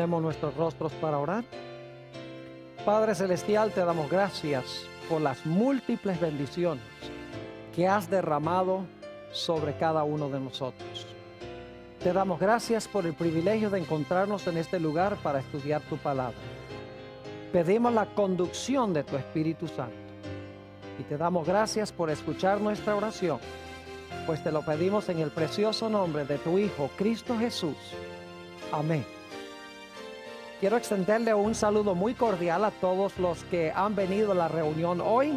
Inclinemos nuestros rostros para orar. Padre Celestial, te damos gracias por las múltiples bendiciones que has derramado sobre cada uno de nosotros. Te damos gracias por el privilegio de encontrarnos en este lugar para estudiar tu palabra. Pedimos la conducción de tu Espíritu Santo y te damos gracias por escuchar nuestra oración, pues te lo pedimos en el precioso nombre de tu Hijo, Cristo Jesús. Amén. Quiero extenderle un saludo muy cordial a todos los que han venido a la reunión hoy.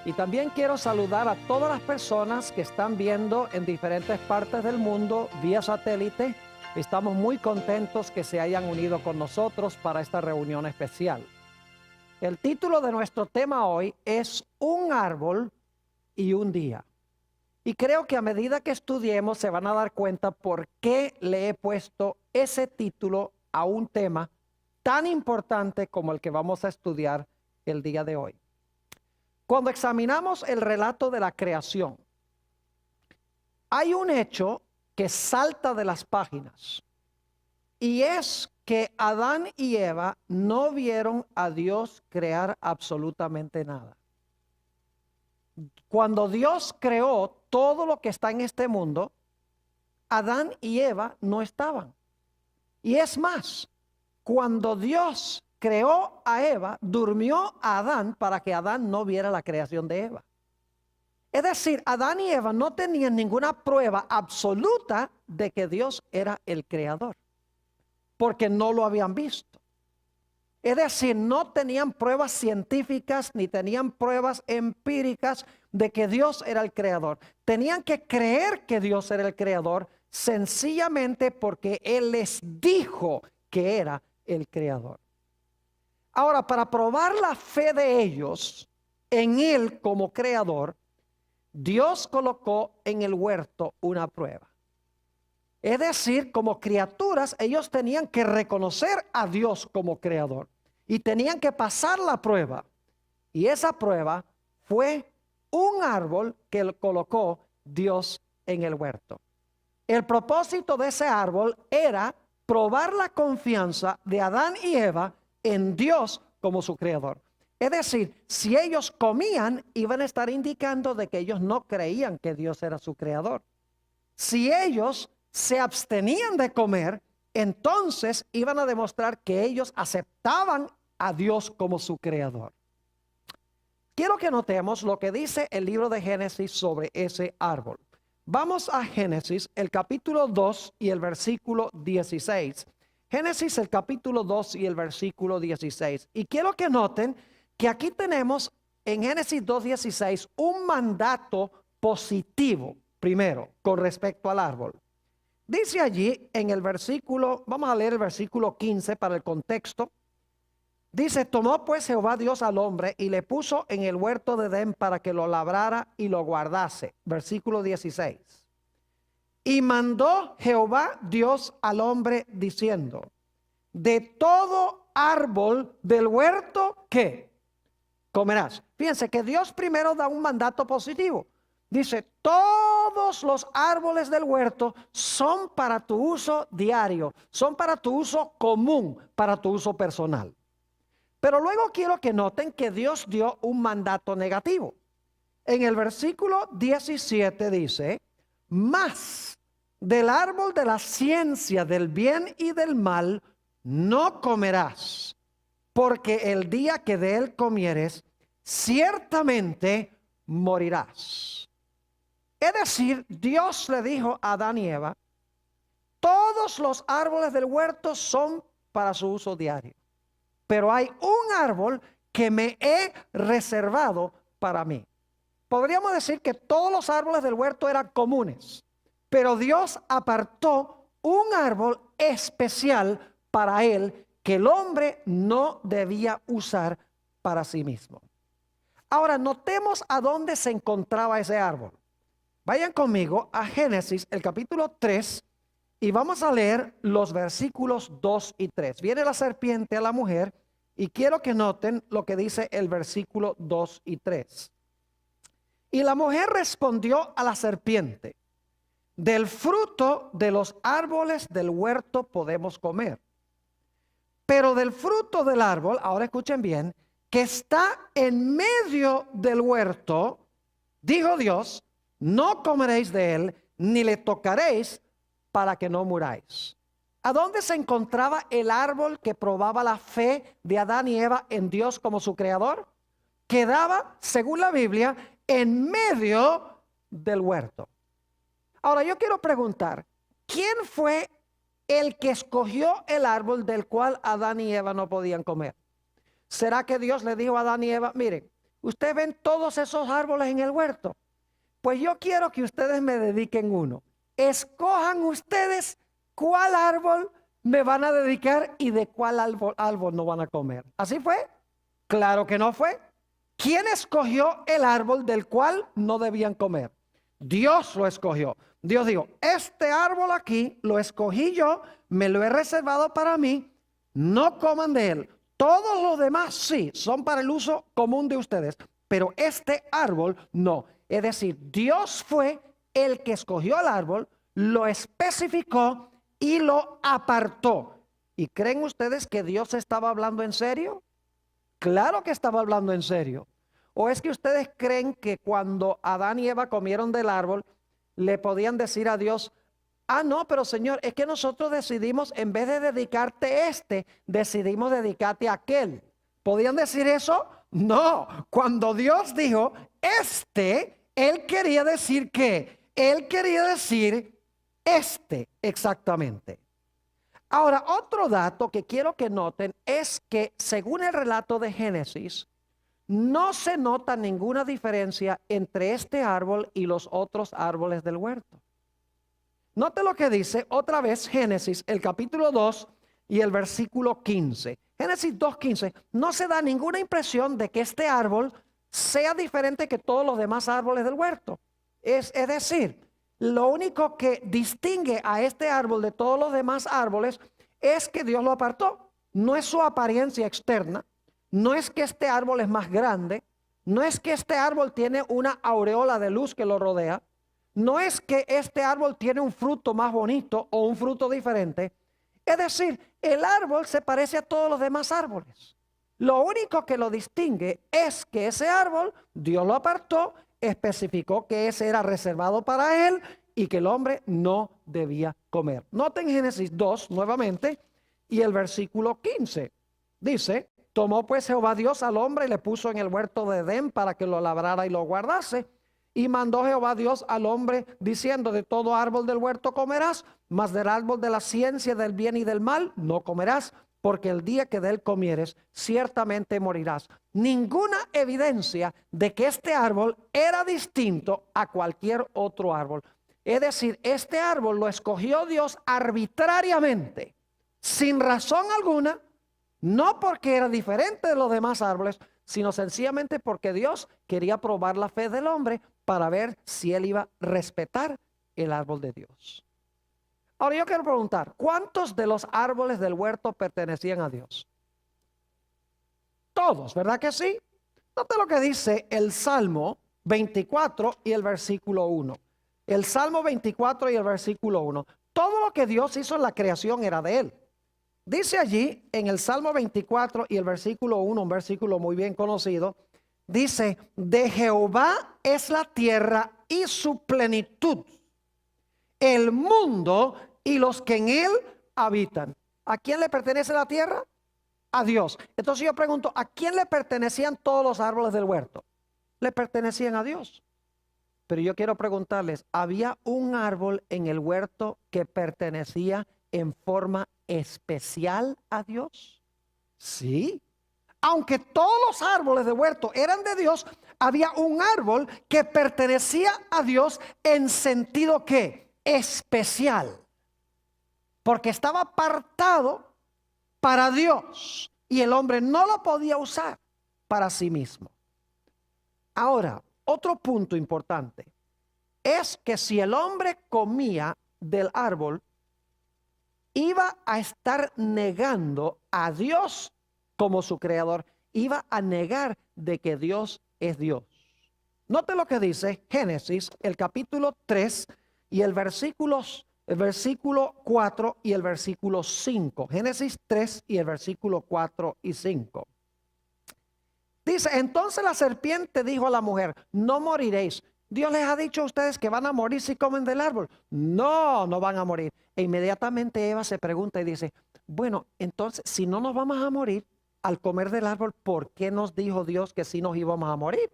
Y también quiero saludar a todas las personas que están viendo en diferentes partes del mundo vía satélite. Estamos muy contentos que se hayan unido con nosotros para esta reunión especial. El título de nuestro tema hoy es Un árbol y un día. Y creo que a medida que estudiemos se van a dar cuenta por qué le he puesto ese título a un tema tan importante como el que vamos a estudiar el día de hoy. Cuando examinamos el relato de la creación, hay un hecho que salta de las páginas, y es que Adán y Eva no vieron a Dios crear absolutamente nada. Cuando Dios creó todo lo que está en este mundo, Adán y Eva no estaban. Y es más, cuando Dios creó a Eva, durmió a Adán para que Adán no viera la creación de Eva. Es decir, Adán y Eva no tenían ninguna prueba absoluta de que Dios era el creador, porque no lo habían visto. Es decir, no tenían pruebas científicas ni tenían pruebas empíricas de que Dios era el creador. Tenían que creer que Dios era el creador sencillamente porque Él les dijo que era el creador. Ahora, para probar la fe de ellos en Él como creador, Dios colocó en el huerto una prueba. Es decir, como criaturas, ellos tenían que reconocer a Dios como creador y tenían que pasar la prueba. Y esa prueba fue un árbol que colocó Dios en el huerto. El propósito de ese árbol era probar la confianza de Adán y Eva en Dios como su creador. Es decir, si ellos comían, iban a estar indicando de que ellos no creían que Dios era su creador. Si ellos se abstenían de comer, entonces iban a demostrar que ellos aceptaban a Dios como su creador. Quiero que notemos lo que dice el libro de Génesis sobre ese árbol. Vamos a Génesis, el capítulo 2 y el versículo 16. Génesis, el capítulo 2 y el versículo 16. Y quiero que noten que aquí tenemos en Génesis 2:16 un mandato positivo, primero, con respecto al árbol. Dice allí en el versículo, vamos a leer el versículo 15 para el contexto. Dice: tomó pues Jehová Dios al hombre y le puso en el huerto de Edén para que lo labrara y lo guardase. Versículo 16. Y mandó Jehová Dios al hombre diciendo: de todo árbol del huerto, ¿qué? Comerás. Fíjense que Dios primero da un mandato positivo. Dice: todos los árboles del huerto son para tu uso diario, son para tu uso común, para tu uso personal. Pero luego quiero que noten que Dios dio un mandato negativo. En el versículo 17 dice: mas del árbol de la ciencia del bien y del mal no comerás, porque el día que de él comieres, ciertamente morirás. Es decir, Dios le dijo a Adán y Eva: todos los árboles del huerto son para su uso diario, pero hay un árbol que me he reservado para mí. Podríamos decir que todos los árboles del huerto eran comunes, pero Dios apartó un árbol especial para él que el hombre no debía usar para sí mismo. Ahora notemos a dónde se encontraba ese árbol. Vayan conmigo a Génesis, el capítulo 3, y vamos a leer los versículos 2 y 3. Viene la serpiente a la mujer, y quiero que noten lo que dice el versículo 2 y 3. Y la mujer respondió a la serpiente: del fruto de los árboles del huerto podemos comer, Pero del fruto del árbol, ahora escuchen bien, que está en medio del huerto, dijo Dios, no comeréis de él, ni le tocaréis para que no muráis. ¿A dónde se encontraba el árbol que probaba la fe de Adán y Eva en Dios como su creador? Quedaba, según la Biblia, en medio del huerto. Ahora yo quiero preguntar, ¿quién fue el que escogió el árbol del cual Adán y Eva no podían comer? ¿Será que Dios le dijo a Adán y Eva, miren, ustedes ven todos esos árboles en el huerto? Pues yo quiero que ustedes me dediquen uno. Escojan ustedes cuál árbol me van a dedicar y de cuál árbol no van a comer. ¿Así fue? Claro que no fue. ¿Quién escogió el árbol del cual no debían comer? Dios lo escogió. Dios dijo, este árbol aquí lo escogí yo, me lo he reservado para mí, no coman de él. Todos los demás sí, son para el uso común de ustedes, pero este árbol no. Es decir, Dios fue el que escogió el árbol, lo especificó y lo apartó. ¿Y creen ustedes que Dios estaba hablando en serio? Claro que estaba hablando en serio. ¿O es que ustedes creen que cuando Adán y Eva comieron del árbol, le podían decir a Dios, ah, no, pero Señor, es que nosotros decidimos, en vez de dedicarte decidimos dedicarte a aquel? ¿Podían decir eso? No. Cuando Dios dijo, Él quería decir ¿qué? Él quería decir exactamente. Ahora, otro dato que quiero que noten es que según el relato de Génesis, no se nota ninguna diferencia entre este árbol y los otros árboles del huerto. Note lo que dice otra vez Génesis, el capítulo 2 y el versículo 15. Génesis 2:15, no se da ninguna impresión de que este árbol sea diferente que todos los demás árboles del huerto. Es decir, lo único que distingue a este árbol de todos los demás árboles es que Dios lo apartó. No es su apariencia externa, no es que este árbol es más grande, no es que este árbol tiene una aureola de luz que lo rodea, no es que este árbol tiene un fruto más bonito o un fruto diferente. Es decir, el árbol se parece a todos los demás árboles. Lo único que lo distingue es que ese árbol, Dios lo apartó, especificó que ese era reservado para él y que el hombre no debía comer. Noten Génesis 2 nuevamente y el versículo 15. Dice, tomó pues Jehová Dios al hombre y le puso en el huerto de Edén para que lo labrara y lo guardase. Y mandó Jehová Dios al hombre diciendo, de todo árbol del huerto comerás, mas del árbol de la ciencia del bien y del mal no comerás, porque el día que de él comieres, ciertamente morirás. Ninguna evidencia de que este árbol era distinto a cualquier otro árbol. Es decir, este árbol lo escogió Dios arbitrariamente, sin razón alguna, no porque era diferente de los demás árboles, sino sencillamente porque Dios quería probar la fe del hombre para ver si él iba a respetar el árbol de Dios. Ahora yo quiero preguntar, ¿cuántos de los árboles del huerto pertenecían a Dios? Todos, ¿verdad que sí? Note lo que dice el Salmo 24 y el versículo 1. El Salmo 24 y el versículo 1. Todo lo que Dios hizo en la creación era de él. Dice allí en el Salmo 24 y el versículo 1, un versículo muy bien conocido, dice, de Jehová es la tierra y su plenitud, el mundo y los que en él habitan. ¿A quién le pertenece la tierra? A Dios. Entonces yo pregunto, ¿a quién le pertenecían todos los árboles del huerto? Le pertenecían a Dios. Pero yo quiero preguntarles, ¿había un árbol en el huerto que pertenecía en forma especial a Dios? Sí. Aunque todos los árboles del huerto eran de Dios, había un árbol que pertenecía a Dios en sentido que especial, porque estaba apartado para Dios y el hombre no lo podía usar para sí mismo. Ahora, otro punto importante es que si el hombre comía del árbol, iba a estar negando a Dios como su creador, iba a negar de que Dios es Dios. Note lo que dice Génesis, el capítulo 3 y el versículo el versículo 4 y el versículo 5. Génesis 3 y el versículo 4 y 5. Dice, entonces la serpiente dijo a la mujer, no moriréis. Dios les ha dicho a ustedes que van a morir si comen del árbol. No, no van a morir. E inmediatamente Eva se pregunta y dice, bueno, entonces si no nos vamos a morir al comer del árbol, ¿por qué nos dijo Dios que sí nos íbamos a morir?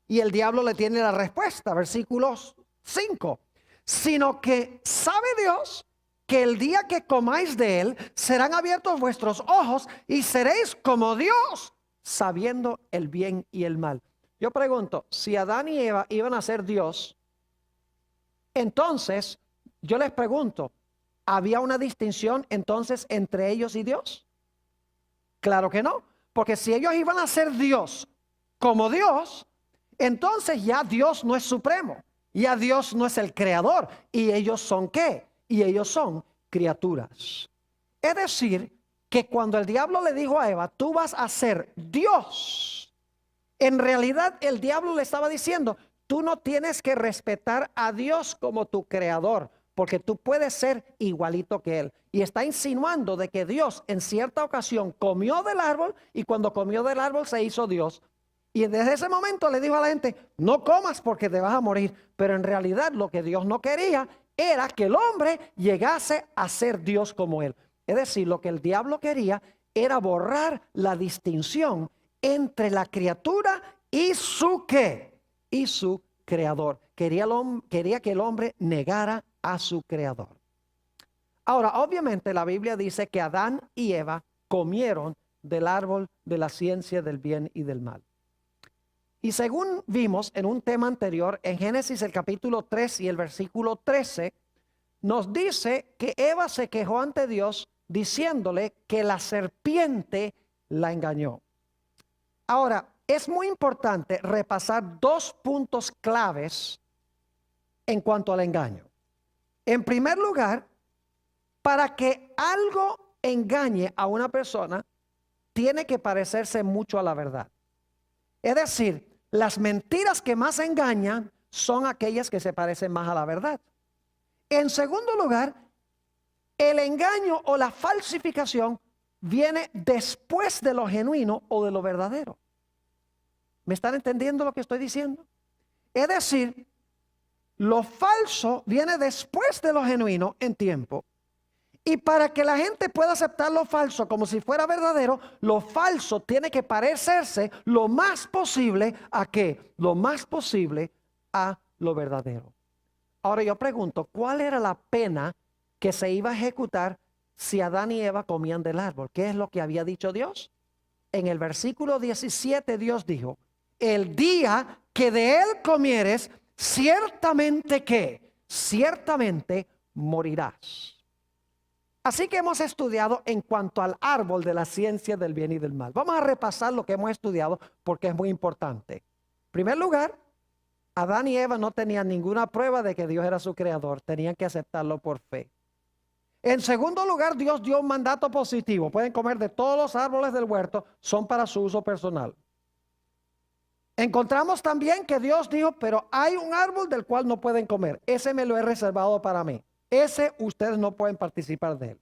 Y el diablo le tiene la respuesta, versículos 5. Sino que sabe Dios que el día que comáis de él, serán abiertos vuestros ojos y seréis como Dios, sabiendo el bien y el mal. Yo pregunto, si Adán y Eva iban a ser Dios, entonces yo les pregunto, ¿había una distinción entonces entre ellos y Dios? Claro que no, porque si ellos iban a ser Dios como Dios, entonces ya Dios no es supremo, ya Dios no es el creador. ¿Y ellos son qué? Y ellos son criaturas. Es decir, que cuando el diablo le dijo a Eva, tú vas a ser Dios, en realidad el diablo le estaba diciendo, tú no tienes que respetar a Dios como tu creador, porque tú puedes ser igualito que él. Y está insinuando de que Dios en cierta ocasión comió del árbol y cuando comió del árbol se hizo Dios. Y desde ese momento le dijo a la gente, no comas porque te vas a morir. Pero en realidad lo que Dios no quería era que el hombre llegase a ser Dios como él. Es decir, lo que el diablo quería era borrar la distinción entre la criatura y su ¿qué? Y su creador. Quería que el hombre negara a su creador. Ahora, obviamente la Biblia dice que Adán y Eva comieron del árbol de la ciencia del bien y del mal. Y según vimos en un tema anterior, en Génesis el capítulo 3 y el versículo 13, nos dice que Eva se quejó ante Dios diciéndole que la serpiente la engañó. Ahora, es muy importante repasar dos puntos claves en cuanto al engaño. En primer lugar, para que algo engañe a una persona, tiene que parecerse mucho a la verdad. Es decir, las mentiras que más engañan son aquellas que se parecen más a la verdad. En segundo lugar, el engaño o la falsificación viene después de lo genuino o de lo verdadero. ¿Me están entendiendo lo que estoy diciendo? Es decir, lo falso viene después de lo genuino en tiempo. Y para que la gente pueda aceptar lo falso como si fuera verdadero, lo falso tiene que parecerse lo más posible ¿a qué? Lo más posible a lo verdadero. Ahora yo pregunto, ¿cuál era la pena que se iba a ejecutar si Adán y Eva comían del árbol? ¿Qué es lo que había dicho Dios? En el versículo 17 Dios dijo, el día que de él comieres, ciertamente que, ciertamente morirás. Así que hemos estudiado en cuanto al árbol de la ciencia del bien y del mal. Vamos a repasar lo que hemos estudiado porque es muy importante. En primer lugar, Adán y Eva no tenían ninguna prueba de que Dios era su creador. Tenían que aceptarlo por fe. En segundo lugar, Dios dio un mandato positivo. Pueden comer de todos los árboles del huerto, son para su uso personal. Encontramos también que Dios dijo, pero hay un árbol del cual no pueden comer. Ese me lo he reservado para mí. Ese ustedes no pueden participar de él.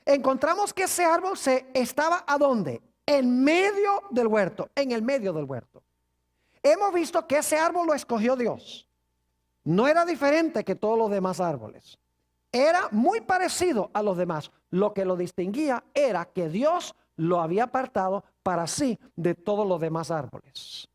Encontramos que ese árbol estaba ¿a dónde? En medio del huerto, en el medio del huerto. Hemos visto que ese árbol lo escogió Dios. No era diferente que todos los demás árboles. Era muy parecido a los demás. Lo que lo distinguía era que Dios lo había apartado para sí de todos los demás árboles.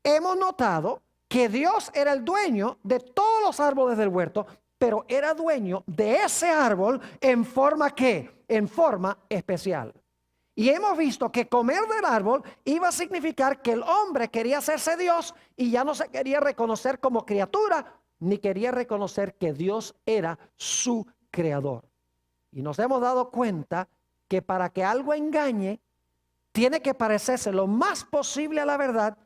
Hemos notado que Dios era el dueño de todos los árboles del huerto, pero era dueño de ese árbol en forma ¿qué? En forma especial. Y hemos visto que comer del árbol iba a significar que el hombre quería hacerse Dios y ya no se quería reconocer como criatura, ni quería reconocer que Dios era su creador. Y nos hemos dado cuenta que para que algo engañe, tiene que parecerse lo más posible a la verdad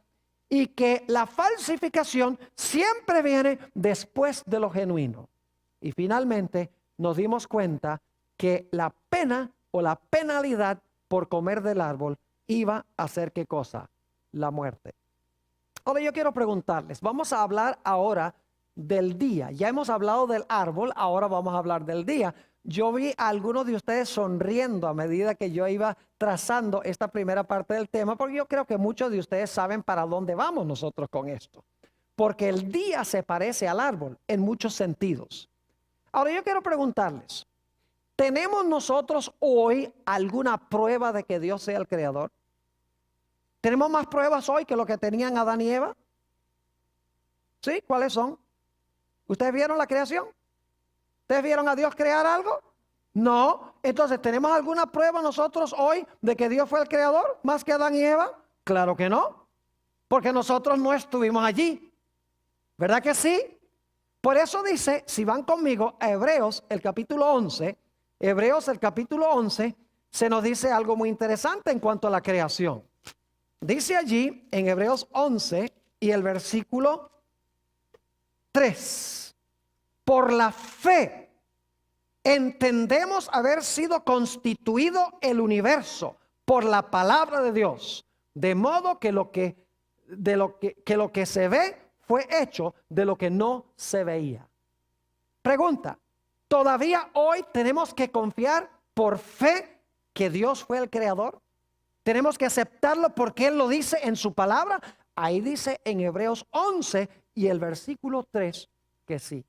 y que la falsificación siempre viene después de lo genuino. Y finalmente nos dimos cuenta que la pena o la penalidad por comer del árbol iba a ser ¿qué cosa? La muerte. Ahora yo quiero preguntarles, vamos a hablar ahora del día. Ya hemos hablado del árbol, ahora vamos a hablar del día. Yo vi a algunos de ustedes sonriendo a medida que yo iba trazando esta primera parte del tema, porque yo creo que muchos de ustedes saben para dónde vamos nosotros con esto. Porque el día se parece al árbol en muchos sentidos. Ahora yo quiero preguntarles, ¿tenemos nosotros hoy alguna prueba de que Dios sea el creador? ¿Tenemos más pruebas hoy que lo que tenían Adán y Eva? ¿Sí? ¿Cuáles son? ¿Ustedes vieron la creación? ¿Ustedes vieron a Dios crear algo? No. Entonces, ¿tenemos alguna prueba nosotros hoy de que Dios fue el creador más que Adán y Eva? Claro que no, porque nosotros no estuvimos allí. ¿Verdad que sí? Por eso dice, si van conmigo a Hebreos, el capítulo 11, Hebreos, el capítulo 11, se nos dice algo muy interesante en cuanto a la creación. Dice allí en Hebreos 11 y el versículo 3. Por la fe entendemos haber sido constituido el universo por la palabra de Dios, de modo que lo que se ve fue hecho de lo que no se veía. Pregunta, ¿todavía hoy tenemos que confiar por fe que Dios fue el creador? ¿Tenemos que aceptarlo porque Él lo dice en su palabra? Ahí dice en Hebreos 11 y el versículo 3 que sí.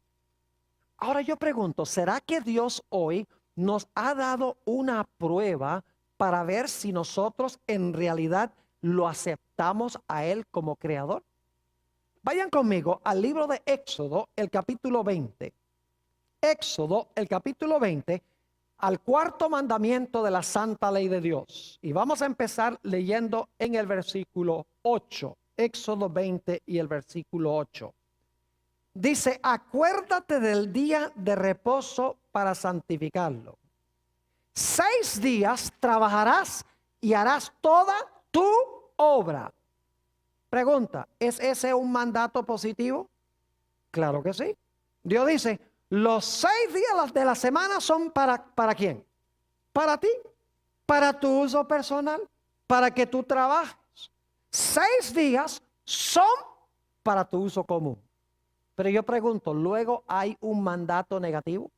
Ahora yo pregunto, ¿será que Dios hoy nos ha dado una prueba para ver si nosotros en realidad lo aceptamos a Él como creador? Vayan conmigo al libro de Éxodo, el capítulo 20. Éxodo, el capítulo 20, al cuarto mandamiento de la santa ley de Dios. Y vamos a empezar leyendo en el versículo 8. Éxodo 20 y el versículo 8. Dice, acuérdate del día de reposo para santificarlo. 6 días trabajarás y harás toda tu obra. Pregunta, ¿es ese un mandato positivo? Claro que sí. Dios dice, los 6 días de la semana son ¿para quién? Para ti, para tu uso personal, para que tú trabajes. 6 días son para tu uso común. Pero yo pregunto, ¿luego hay un mandato negativo?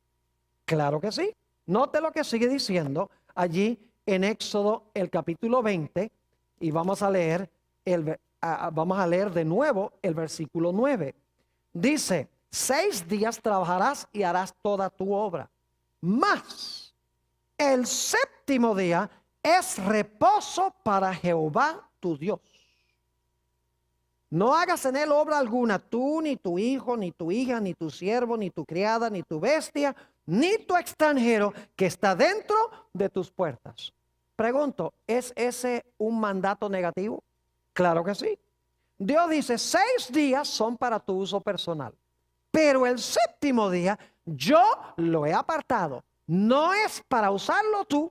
Claro que sí. Note lo que sigue diciendo allí en Éxodo el capítulo 20 y vamos a leer de nuevo el versículo 9. Dice, 6 días trabajarás y harás toda tu obra. Mas el séptimo día es reposo para Jehová tu Dios. No hagas en él obra alguna, tú, ni tu hijo, ni tu hija, ni tu siervo, ni tu criada, ni tu bestia, ni tu extranjero que está dentro de tus puertas. Pregunto, ¿es ese un mandato negativo? Claro que sí. Dios dice, 6 días son para tu uso personal, pero el séptimo día yo lo he apartado. No es para usarlo tú,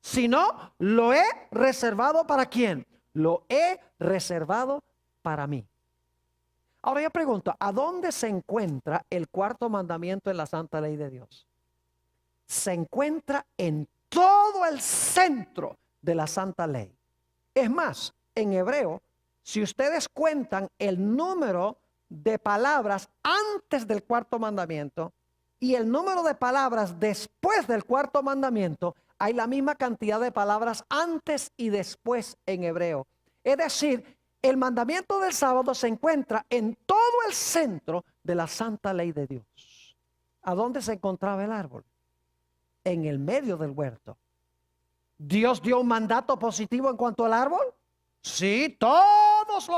sino lo he reservado ¿para quién? Lo he reservado para mí. Ahora yo pregunto, ¿a dónde se encuentra el cuarto mandamiento en la santa ley de Dios? Se encuentra en todo el centro de la santa ley. Es más, en hebreo, si ustedes cuentan el número de palabras antes del cuarto mandamiento y el número de palabras después del cuarto mandamiento, hay la misma cantidad de palabras antes y después en hebreo. Es decir, el mandamiento del sábado se encuentra en todo el centro de la santa ley de Dios. ¿A dónde se encontraba el árbol? En el medio del huerto. ¿Dios dio un mandato positivo en cuanto al árbol? Sí, todos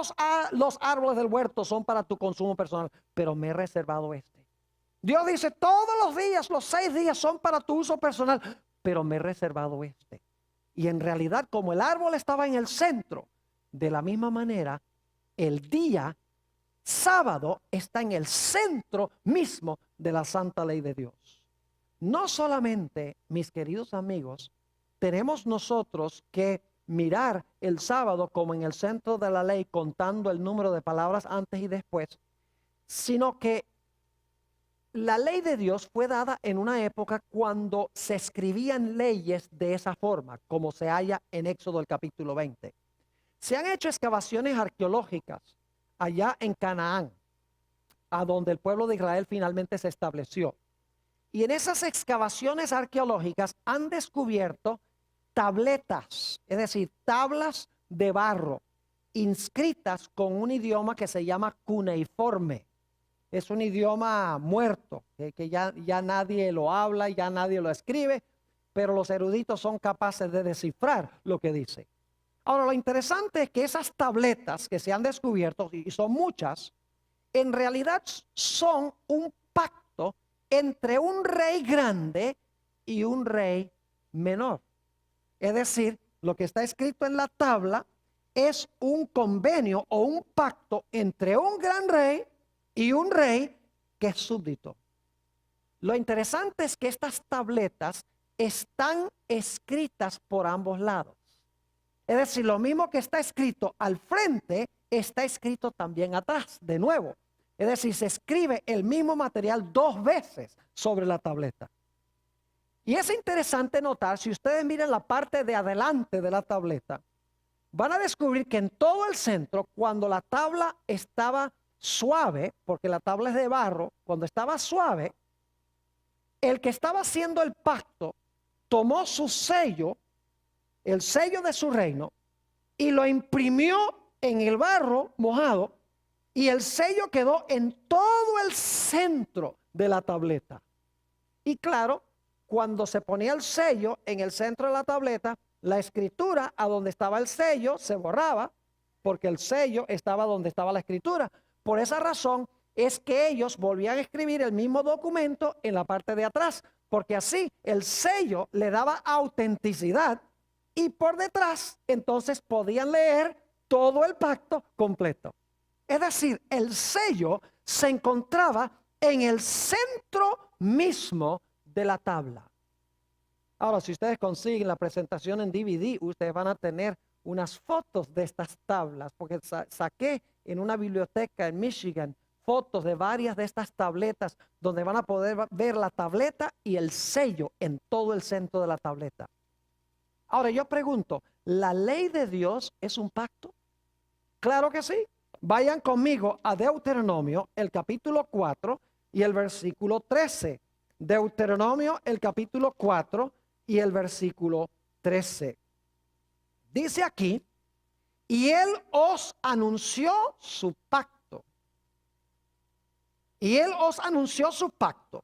los árboles del huerto son para tu consumo personal, pero me he reservado este. Dios dice, todos los días, los 6 días son para tu uso personal, pero me he reservado este. Y en realidad, como el árbol estaba en el centro, de la misma manera, el día sábado está en el centro mismo de la santa ley de Dios. No solamente, mis queridos amigos, tenemos nosotros que mirar el sábado como en el centro de la ley, contando el número de palabras antes y después, sino que la ley de Dios fue dada en una época cuando se escribían leyes de esa forma, como se halla en Éxodo el capítulo 20. Se han hecho excavaciones arqueológicas allá en Canaán, a donde el pueblo de Israel finalmente se estableció. Y en esas excavaciones arqueológicas han descubierto tabletas, es decir, tablas de barro, inscritas con un idioma que se llama cuneiforme. Es un idioma muerto, que ya nadie lo habla, ya nadie lo escribe, pero los eruditos son capaces de descifrar lo que dice. Ahora, lo interesante es que esas tabletas que se han descubierto, y son muchas, en realidad son un pacto entre un rey grande y un rey menor. Es decir, lo que está escrito en la tabla es un convenio o un pacto entre un gran rey y un rey que es súbdito. Lo interesante es que estas tabletas están escritas por ambos lados. Es decir, lo mismo que está escrito al frente, está escrito también atrás, de nuevo. Es decir, se escribe el mismo material 2 veces sobre la tableta. Y es interesante notar, si ustedes miran la parte de adelante de la tableta, van a descubrir que en todo el centro, cuando la tabla estaba suave, porque la tabla es de barro, cuando estaba suave, el que estaba haciendo el pacto tomó su sello, el sello de su reino, y lo imprimió en el barro mojado, y el sello quedó en todo el centro de la tableta. Y claro, cuando se ponía el sello en el centro de la tableta, la escritura a donde estaba el sello se borraba, porque el sello estaba donde estaba la escritura. Por esa razón es que ellos volvían a escribir el mismo documento en la parte de atrás, porque así el sello le daba autenticidad y por detrás entonces podían leer todo el pacto completo. Es decir, el sello se encontraba en el centro mismo de la tabla. Ahora, si ustedes consiguen la presentación en DVD, ustedes van a tener unas fotos de estas tablas, porque saqué en una biblioteca en Michigan fotos de varias de estas tabletas, donde van a poder ver la tableta y el sello en todo el centro de la tableta. Ahora, yo pregunto, ¿la ley de Dios es un pacto? Claro que sí. Vayan conmigo a Deuteronomio, el capítulo 4 y el versículo 13. Deuteronomio, el capítulo 4 y el versículo 13. Dice aquí, y él os anunció su pacto. Y él os anunció su pacto,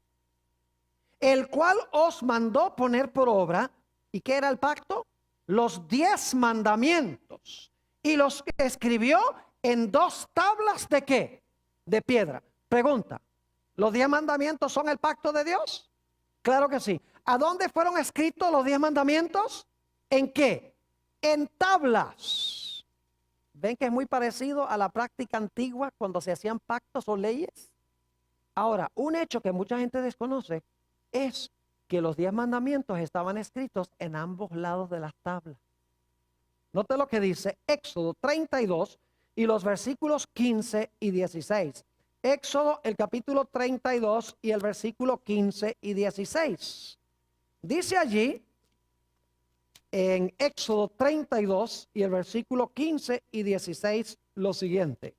el cual os mandó poner por obra. ¿Y qué era el pacto? Los 10 mandamientos. Y los escribió en 2 tablas de ¿qué? De piedra. Pregunta, ¿los 10 mandamientos son el pacto de Dios? Claro que sí. ¿A dónde fueron escritos los 10 mandamientos? ¿En qué? En tablas. ¿Ven que es muy parecido a la práctica antigua cuando se hacían pactos o leyes? Ahora, un hecho que mucha gente desconoce es que los 10 mandamientos estaban escritos en ambos lados de las tablas. Note lo que dice Éxodo 32 y los versículos 15 y 16. Éxodo, el capítulo 32 y el versículo 15 y 16. Dice allí, en Éxodo 32 y el versículo 15 y 16, lo siguiente.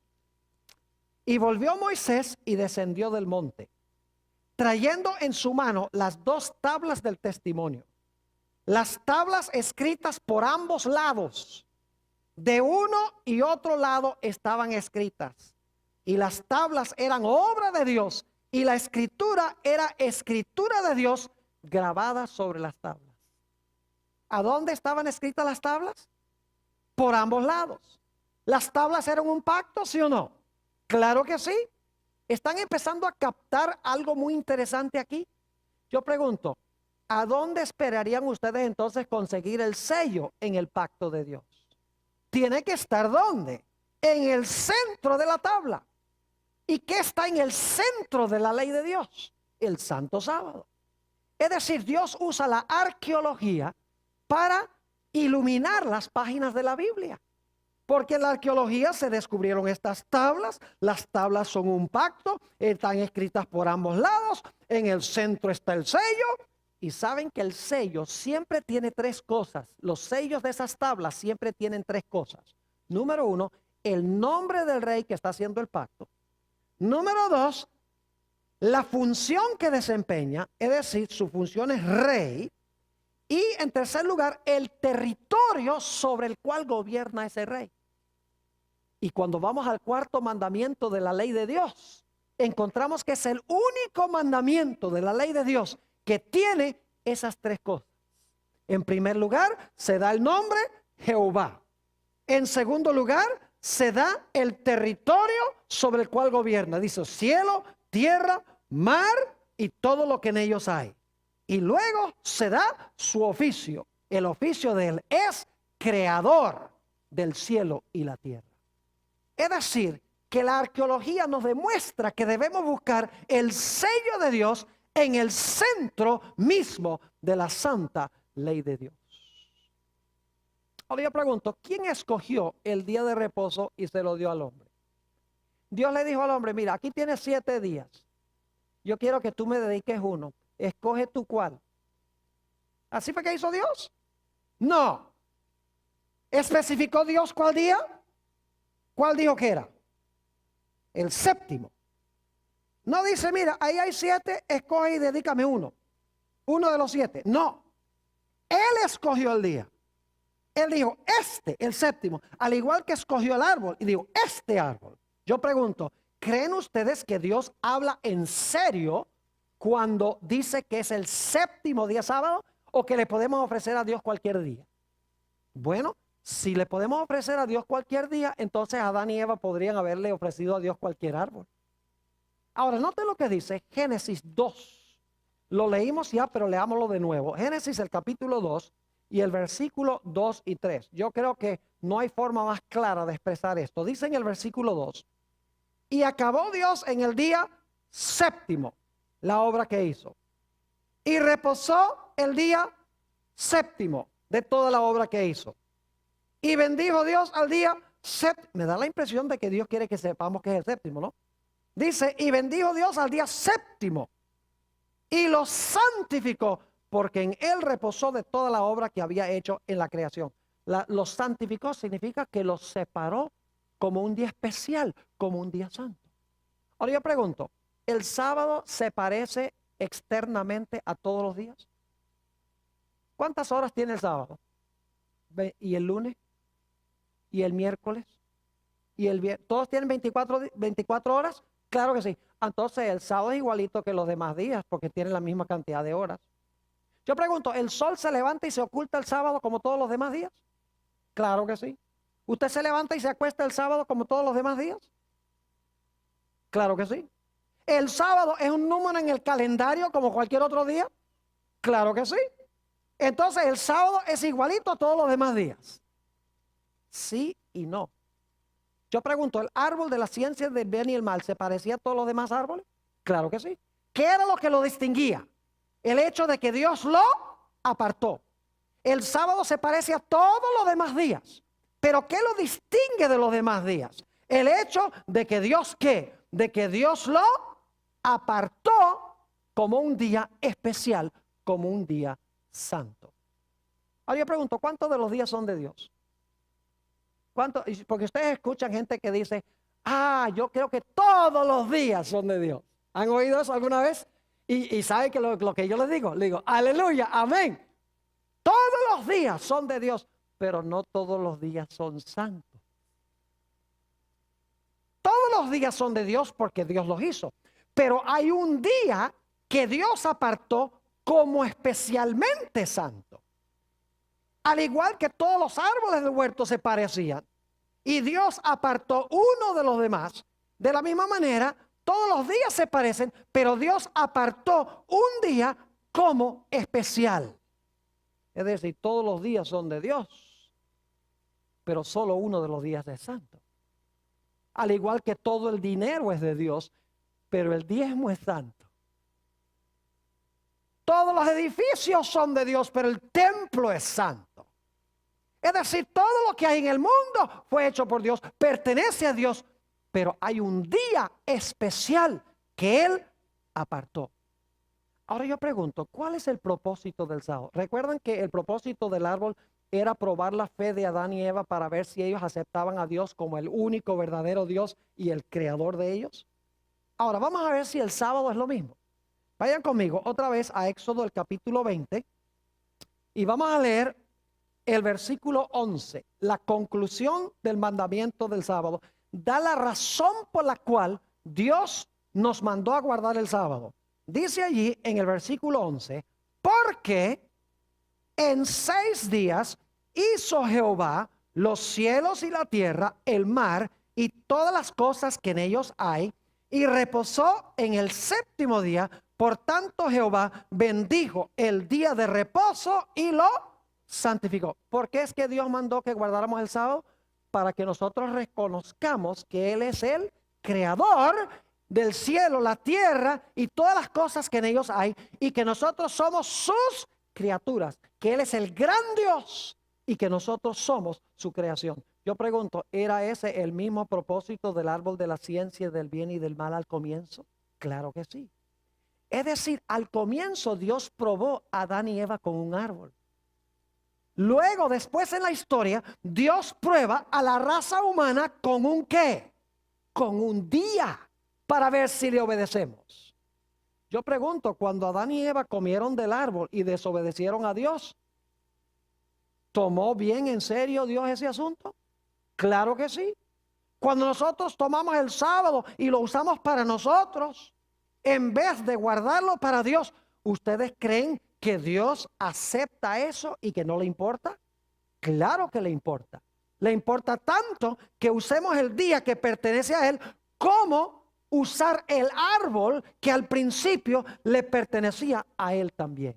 Y volvió Moisés y descendió del monte, trayendo en su mano las 2 tablas del testimonio. Las tablas escritas por ambos lados, de uno y otro lado estaban escritas. Y las tablas eran obra de Dios y la escritura era escritura de Dios grabada sobre las tablas. ¿A dónde estaban escritas las tablas? Por ambos lados. ¿Las tablas eran un pacto, sí o no? Claro que sí. Están empezando a captar algo muy interesante aquí. Yo pregunto, ¿a dónde esperarían ustedes entonces conseguir el sello en el pacto de Dios? Tiene que estar ¿dónde? En el centro de la tabla. ¿Y qué está en el centro de la ley de Dios? El Santo Sábado. Es decir, Dios usa la arqueología para iluminar las páginas de la Biblia. Porque en la arqueología se descubrieron estas tablas. Las tablas son un pacto, están escritas por ambos lados. En el centro está el sello. Y saben que el sello siempre tiene 3 cosas. Los sellos de esas tablas siempre tienen 3 cosas. Número 1, el nombre del rey que está haciendo el pacto. Número 2, la función que desempeña, es decir, su función es rey. Y en tercer lugar, el territorio sobre el cual gobierna ese rey. Y cuando vamos al cuarto mandamiento de la ley de Dios, encontramos que es el único mandamiento de la ley de Dios que tiene esas tres cosas. En primer lugar, se da el nombre Jehová. En segundo lugar, se da el territorio sobre el cual gobierna. Dice cielo, tierra, mar y todo lo que en ellos hay. Y luego se da su oficio. El oficio de él es creador del cielo y la tierra. Es decir, que la arqueología nos demuestra que debemos buscar el sello de Dios en el centro mismo de la santa ley de Dios. Ahora yo pregunto, ¿quién escogió el día de reposo y se lo dio al hombre? Dios le dijo al hombre, mira, aquí tienes 7 días. Yo quiero que tú me dediques uno. Escoge tú cuál. ¿Así fue que hizo Dios? No. ¿Especificó Dios cuál día? ¿Cuál dijo que era? El séptimo. No dice, mira, ahí hay 7, escoge y dedícame uno. Uno de los 7. No. Él escogió el día. Él dijo, el séptimo, al igual que escogió el árbol, y dijo, este árbol. Yo pregunto, ¿creen ustedes que Dios habla en serio cuando dice que es el séptimo día sábado o que le podemos ofrecer a Dios cualquier día? Bueno, si le podemos ofrecer a Dios cualquier día, entonces Adán y Eva podrían haberle ofrecido a Dios cualquier árbol. Ahora, noten lo que dice Génesis 2. Lo leímos ya, pero leámoslo de nuevo. Génesis, el capítulo 2 y el versículo 2 y 3. Yo creo que no hay forma más clara de expresar esto. Dice en el versículo 2, y acabó Dios en el día séptimo la obra que hizo. Y reposó el día séptimo de toda la obra que hizo. Y bendijo Dios al día séptimo. Me da la impresión de que Dios quiere que sepamos que es el séptimo, ¿no? Dice, y bendijo Dios al día séptimo. Y lo santificó, porque en él reposó de toda la obra que había hecho en la creación. Lo santificó significa que lo separó como un día especial, como un día santo. Ahora yo pregunto, ¿el sábado se parece externamente a todos los días? ¿Cuántas horas tiene el sábado? ¿Y el lunes? ¿Y el miércoles? ¿Y el viernes? ¿Todos tienen 24 horas? Claro que sí. Entonces el sábado es igualito que los demás días porque tienen la misma cantidad de horas. Yo pregunto, ¿el sol se levanta y se oculta el sábado como todos los demás días? Claro que sí. ¿Usted se levanta y se acuesta el sábado como todos los demás días? Claro que sí. ¿El sábado es un número en el calendario como cualquier otro día? Claro que sí. Entonces el sábado es igualito a todos los demás días. Sí y no. Yo pregunto, ¿el árbol de la ciencia del bien y el mal se parecía a todos los demás árboles? Claro que sí. ¿Qué era lo que lo distinguía? El hecho de que Dios lo apartó. El sábado se parece a todos los demás días. ¿Pero qué lo distingue de los demás días? El hecho de que Dios, ¿qué? De que Dios lo apartó como un día especial, como un día santo. Ahora yo pregunto, ¿cuántos de los días son de Dios? ¿Cuántos? Porque ustedes escuchan gente que dice, yo creo que todos los días son de Dios. ¿Han oído eso alguna vez? Y ¿saben que lo que yo les digo? Le digo, aleluya, amén. Todos los días son de Dios, pero no todos los días son santos. Todos los días son de Dios porque Dios los hizo. Pero hay un día que Dios apartó como especialmente santo. Al igual que todos los árboles del huerto se parecían. Y Dios apartó uno de los demás. De la misma manera, todos los días se parecen, pero Dios apartó un día como especial. Es decir, todos los días son de Dios, pero solo uno de los días es santo. Al igual que todo el dinero es de Dios, pero el diezmo es santo. Todos los edificios son de Dios, pero el templo es santo. Es decir, todo lo que hay en el mundo fue hecho por Dios, pertenece a Dios, pero hay un día especial que Él apartó. Ahora yo pregunto, ¿cuál es el propósito del sábado? ¿Recuerdan que el propósito del árbol era probar la fe de Adán y Eva para ver si ellos aceptaban a Dios como el único verdadero Dios y el creador de ellos? Ahora vamos a ver si el sábado es lo mismo. Vayan conmigo otra vez a Éxodo el capítulo 20 y vamos a leer el versículo 11. La conclusión del mandamiento del sábado da la razón por la cual Dios nos mandó a guardar el sábado. Dice allí en el versículo 11, porque en 6 días hizo Jehová los cielos y la tierra, el mar y todas las cosas que en ellos hay, y reposó en el 7º día. Por tanto Jehová bendijo el día de reposo y lo santificó. ¿Por qué es que Dios mandó que guardáramos el sábado? Para que nosotros reconozcamos que Él es el creador del cielo, la tierra y todas las cosas que en ellos hay, y que nosotros somos sus criaturas, que Él es el gran Dios y que nosotros somos su creación. Yo pregunto, ¿era ese el mismo propósito del árbol de la ciencia del bien y del mal al comienzo? Claro que sí. Es decir, al comienzo Dios probó a Adán y Eva con un árbol. Luego, después en la historia, Dios prueba a la raza humana con un ¿qué? Con un día para ver si le obedecemos. Yo pregunto, cuando Adán y Eva comieron del árbol y desobedecieron a Dios, ¿tomó bien en serio Dios ese asunto? Claro que sí. Cuando nosotros tomamos el sábado y lo usamos para nosotros, en vez de guardarlo para Dios, ¿ustedes creen que Dios acepta eso y que no le importa? Claro que le importa. Le importa tanto que usemos el día que pertenece a Él como usar el árbol que al principio le pertenecía a Él también.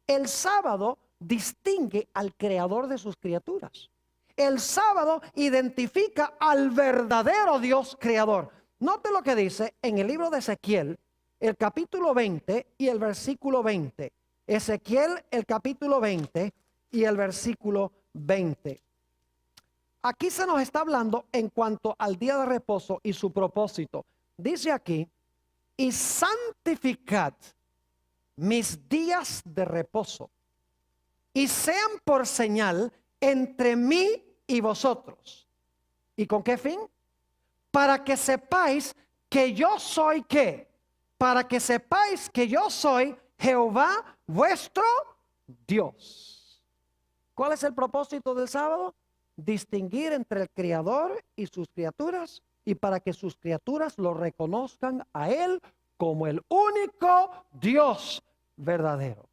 El sábado distingue al creador de sus criaturas. El sábado identifica al verdadero Dios creador. Note lo que dice en el libro de Ezequiel, el capítulo 20 y el versículo 20. Ezequiel, el capítulo 20 y el versículo 20. Aquí se nos está hablando en cuanto al día de reposo y su propósito. Dice aquí, y santificad mis días de reposo, y sean por señal entre mí y vosotros. ¿Y con qué fin? Para que sepáis que yo soy ¿qué? Para que sepáis que yo soy Jehová vuestro Dios. ¿Cuál es el propósito del sábado? Distinguir entre el Creador y sus criaturas, y para que sus criaturas lo reconozcan a Él como el único Dios verdadero.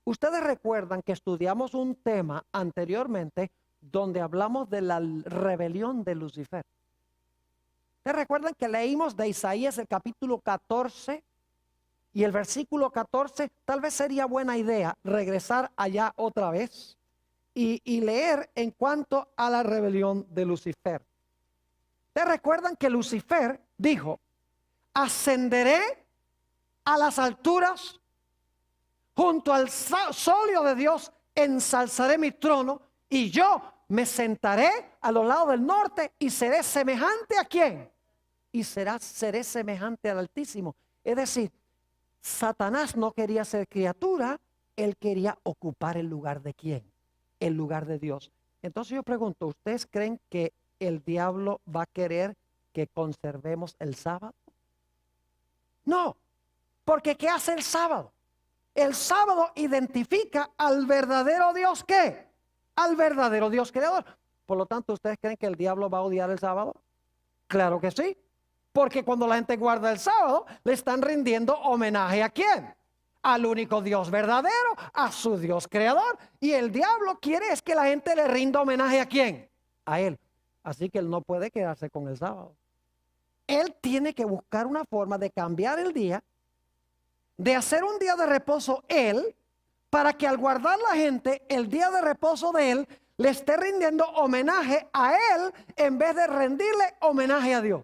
Ustedes recuerdan que estudiamos un tema anteriormente donde hablamos de la rebelión de Lucifer. ¿Ustedes recuerdan que leímos de Isaías el capítulo 14 y el versículo 14? Tal vez sería buena idea regresar allá otra vez y leer en cuanto a la rebelión de Lucifer. ¿Ustedes recuerdan que Lucifer dijo, ascenderé a las alturas, junto al solio de Dios ensalzaré mi trono, y yo me sentaré a los lados del norte y seré semejante a quién? Y seré semejante al Altísimo. Es decir, Satanás no quería ser criatura, él quería ocupar el lugar de quién, el lugar de Dios. Entonces yo pregunto, ¿ustedes creen que el diablo va a querer que conservemos el sábado? No, porque ¿qué hace el sábado? El sábado identifica al verdadero Dios, ¿qué? Al verdadero Dios creador. Por lo tanto, ¿ustedes creen que el diablo va a odiar el sábado? Claro que sí. Porque cuando la gente guarda el sábado, le están rindiendo homenaje ¿a quién? Al único Dios verdadero, a su Dios creador. Y el diablo quiere es que la gente le rinda homenaje ¿a quién? A Él. Así que Él no puede quedarse con el sábado. Él tiene que buscar una forma de cambiar el día, de hacer un día de reposo Él, para que al guardar la gente el día de reposo de Él, le esté rindiendo homenaje a Él en vez de rendirle homenaje a Dios.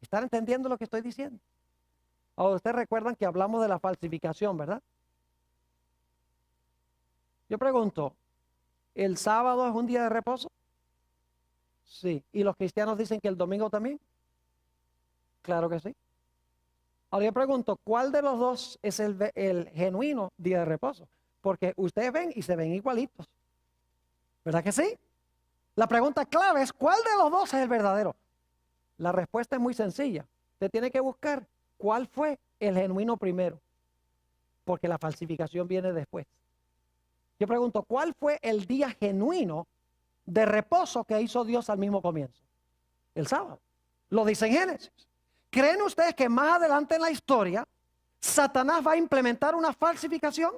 ¿Están entendiendo lo que estoy diciendo? Ahora, ustedes recuerdan que hablamos de la falsificación, ¿verdad? Yo pregunto, ¿el sábado es un día de reposo? Sí. ¿Y los cristianos dicen que el domingo también? Claro que sí. Ahora yo pregunto, ¿cuál de los dos es el genuino día de reposo? Porque ustedes ven y se ven igualitos. ¿Verdad que sí? La pregunta clave es, ¿cuál de los dos es el verdadero? La respuesta es muy sencilla. Usted tiene que buscar cuál fue el genuino primero, porque la falsificación viene después. Yo pregunto, ¿cuál fue el día genuino de reposo que hizo Dios al mismo comienzo? El sábado. Lo dice en Génesis. ¿Creen ustedes que más adelante en la historia Satanás va a implementar una falsificación?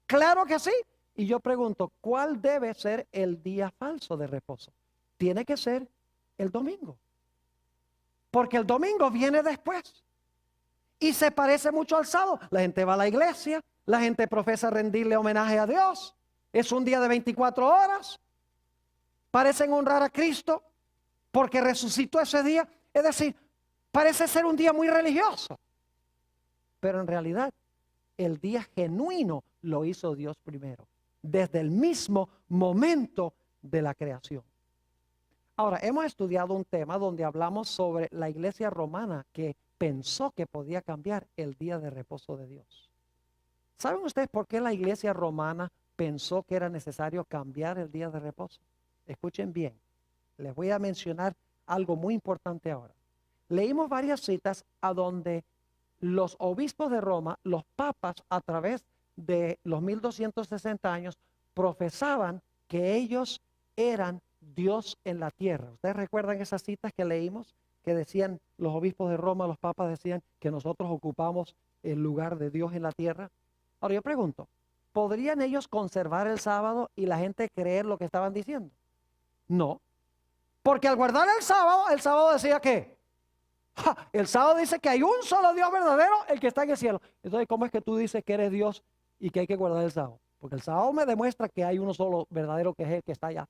Claro que sí. Y yo pregunto, ¿cuál debe ser el día falso de reposo? Tiene que ser el domingo. Porque el domingo viene después. Y se parece mucho al sábado. La gente va a la iglesia, la gente profesa rendirle homenaje a Dios. Es un día de 24 horas. Parecen honrar a Cristo porque resucitó ese día. Es decir, parece ser un día muy religioso. Pero en realidad, el día genuino lo hizo Dios primero, desde el mismo momento de la creación. Ahora, hemos estudiado un tema donde hablamos sobre la iglesia romana que pensó que podía cambiar el día de reposo de Dios. ¿Saben ustedes por qué la iglesia romana pensó que era necesario cambiar el día de reposo? Escuchen bien, les voy a mencionar algo muy importante ahora. Leímos varias citas a donde los obispos de Roma, los papas, a través de los 1260 años, profesaban que ellos eran Dios en la tierra. ¿Ustedes recuerdan esas citas que leímos? Que decían los obispos de Roma, los papas decían que nosotros ocupamos el lugar de Dios en la tierra. Ahora yo pregunto, ¿podrían ellos conservar el sábado y la gente creer lo que estaban diciendo? No, porque al guardar el sábado decía que el sábado dice que hay un solo Dios verdadero, el que está en el cielo. Entonces, ¿cómo es que tú dices que eres Dios y que hay que guardar el sábado? Porque el sábado me demuestra que hay uno solo verdadero, que es el que está allá.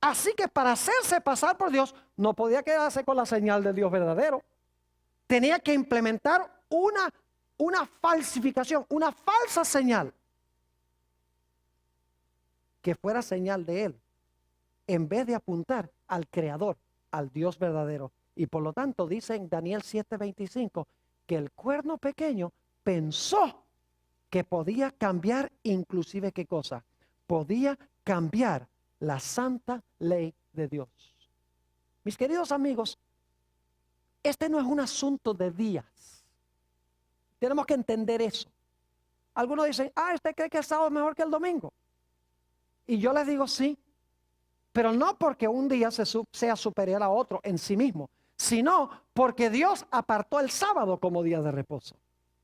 Así que para hacerse pasar por Dios, no podía quedarse con la señal del Dios verdadero. Tenía que implementar una falsificación, una falsa señal, que fuera señal de Él, en vez de apuntar al Creador, al Dios verdadero. Y por lo tanto dice en Daniel 7:25 que el cuerno pequeño pensó que podía cambiar inclusive ¿qué cosa? Podía cambiar la santa ley de Dios. Mis queridos amigos, este no es un asunto de días. Tenemos que entender eso. Algunos dicen, ¿usted cree que el sábado es mejor que el domingo? Y yo les digo sí, pero no porque un día sea superior a otro en sí mismo, sino porque Dios apartó el sábado como día de reposo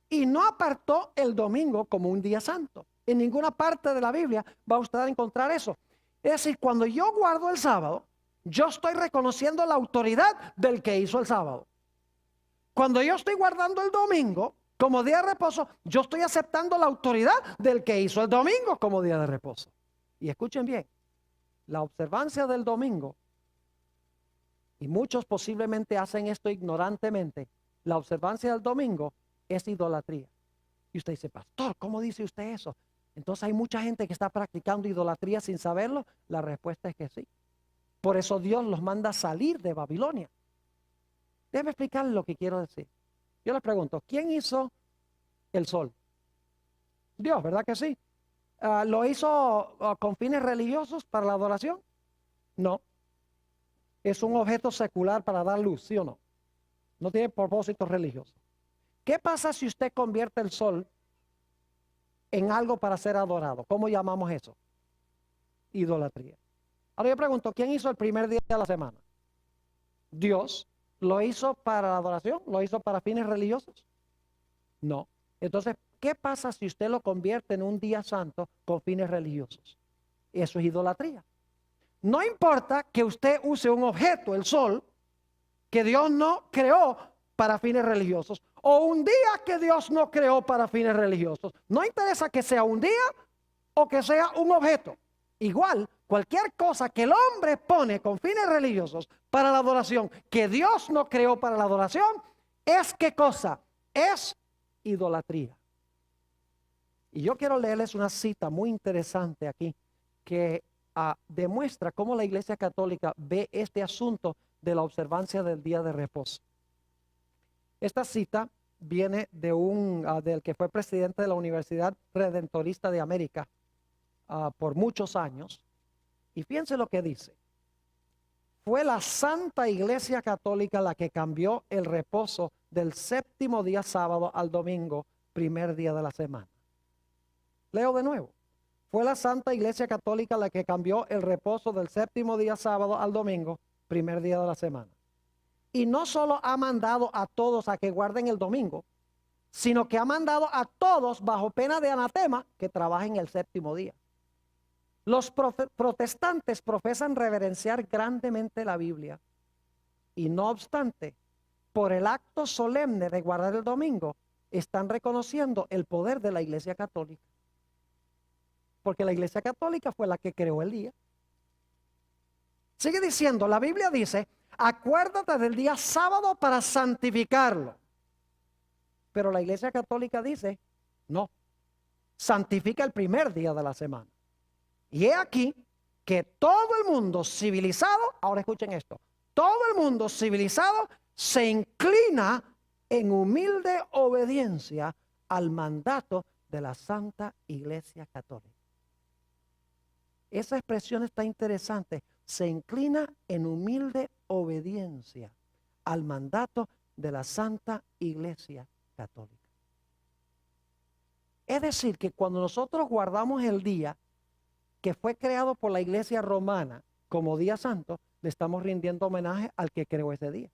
y no apartó el domingo como un día santo. En ninguna parte de la Biblia va usted a encontrar eso. Es decir, cuando yo guardo el sábado, yo estoy reconociendo la autoridad del que hizo el sábado. Cuando yo estoy guardando el domingo como día de reposo, yo estoy aceptando la autoridad del que hizo el domingo como día de reposo. Y escuchen bien, la observancia del domingo, y muchos posiblemente hacen esto ignorantemente, la observancia del domingo es idolatría. Y usted dice, pastor, ¿cómo dice usted eso? Entonces hay mucha gente que está practicando idolatría sin saberlo. La respuesta es que sí. Por eso Dios los manda a salir de Babilonia. Déjeme explicarles lo que quiero decir. Yo les pregunto, ¿quién hizo el sol? Dios, ¿verdad que sí? ¿Lo hizo con fines religiosos para la adoración? No. Es un objeto secular para dar luz, ¿sí o no? No tiene propósito religioso. ¿Qué pasa si usted convierte el sol en algo para ser adorado? ¿Cómo llamamos eso? Idolatría. Ahora yo pregunto, ¿quién hizo el primer día de la semana? Dios. ¿Lo hizo para la adoración? ¿Lo hizo para fines religiosos? No. Entonces, ¿qué pasa si usted lo convierte en un día santo con fines religiosos? Eso es idolatría. No importa que usted use un objeto, el sol, que Dios no creó para fines religiosos, o un día que Dios no creó para fines religiosos. No interesa que sea un día o que sea un objeto. Igual, cualquier cosa que el hombre pone con fines religiosos para la adoración, que Dios no creó para la adoración, es ¿qué cosa? Es idolatría. Y yo quiero leerles una cita muy interesante aquí que demuestra cómo la Iglesia Católica ve este asunto de la observancia del día de reposo. Esta cita viene de del que fue presidente de la Universidad Redentorista de América por muchos años. Y fíjense lo que dice. fue la Santa Iglesia Católica la que cambió el reposo del séptimo día sábado al domingo, primer día de la semana. Leo de nuevo. Fue la Santa Iglesia Católica la que cambió el reposo del séptimo día sábado al domingo, primer día de la semana. Y no solo ha mandado a todos a que guarden el domingo, sino que ha mandado a todos bajo pena de anatema que trabajen el séptimo día. Los protestantes profesan reverenciar grandemente la Biblia y no obstante, por el acto solemne de guardar el domingo, están reconociendo el poder de la Iglesia Católica. Porque la Iglesia Católica fue la que creó el día. Sigue diciendo, la Biblia dice, acuérdate del día sábado para santificarlo. Pero la Iglesia Católica dice, no, santifica el primer día de la semana. Y he aquí que todo el mundo civilizado, ahora escuchen esto, todo el mundo civilizado se inclina en humilde obediencia al mandato de la Santa Iglesia Católica. Esa expresión está interesante. Se inclina en humilde obediencia al mandato de la Santa Iglesia Católica. Es decir, que cuando nosotros guardamos el día que fue creado por la Iglesia Romana como día santo, le estamos rindiendo homenaje al que creó ese día.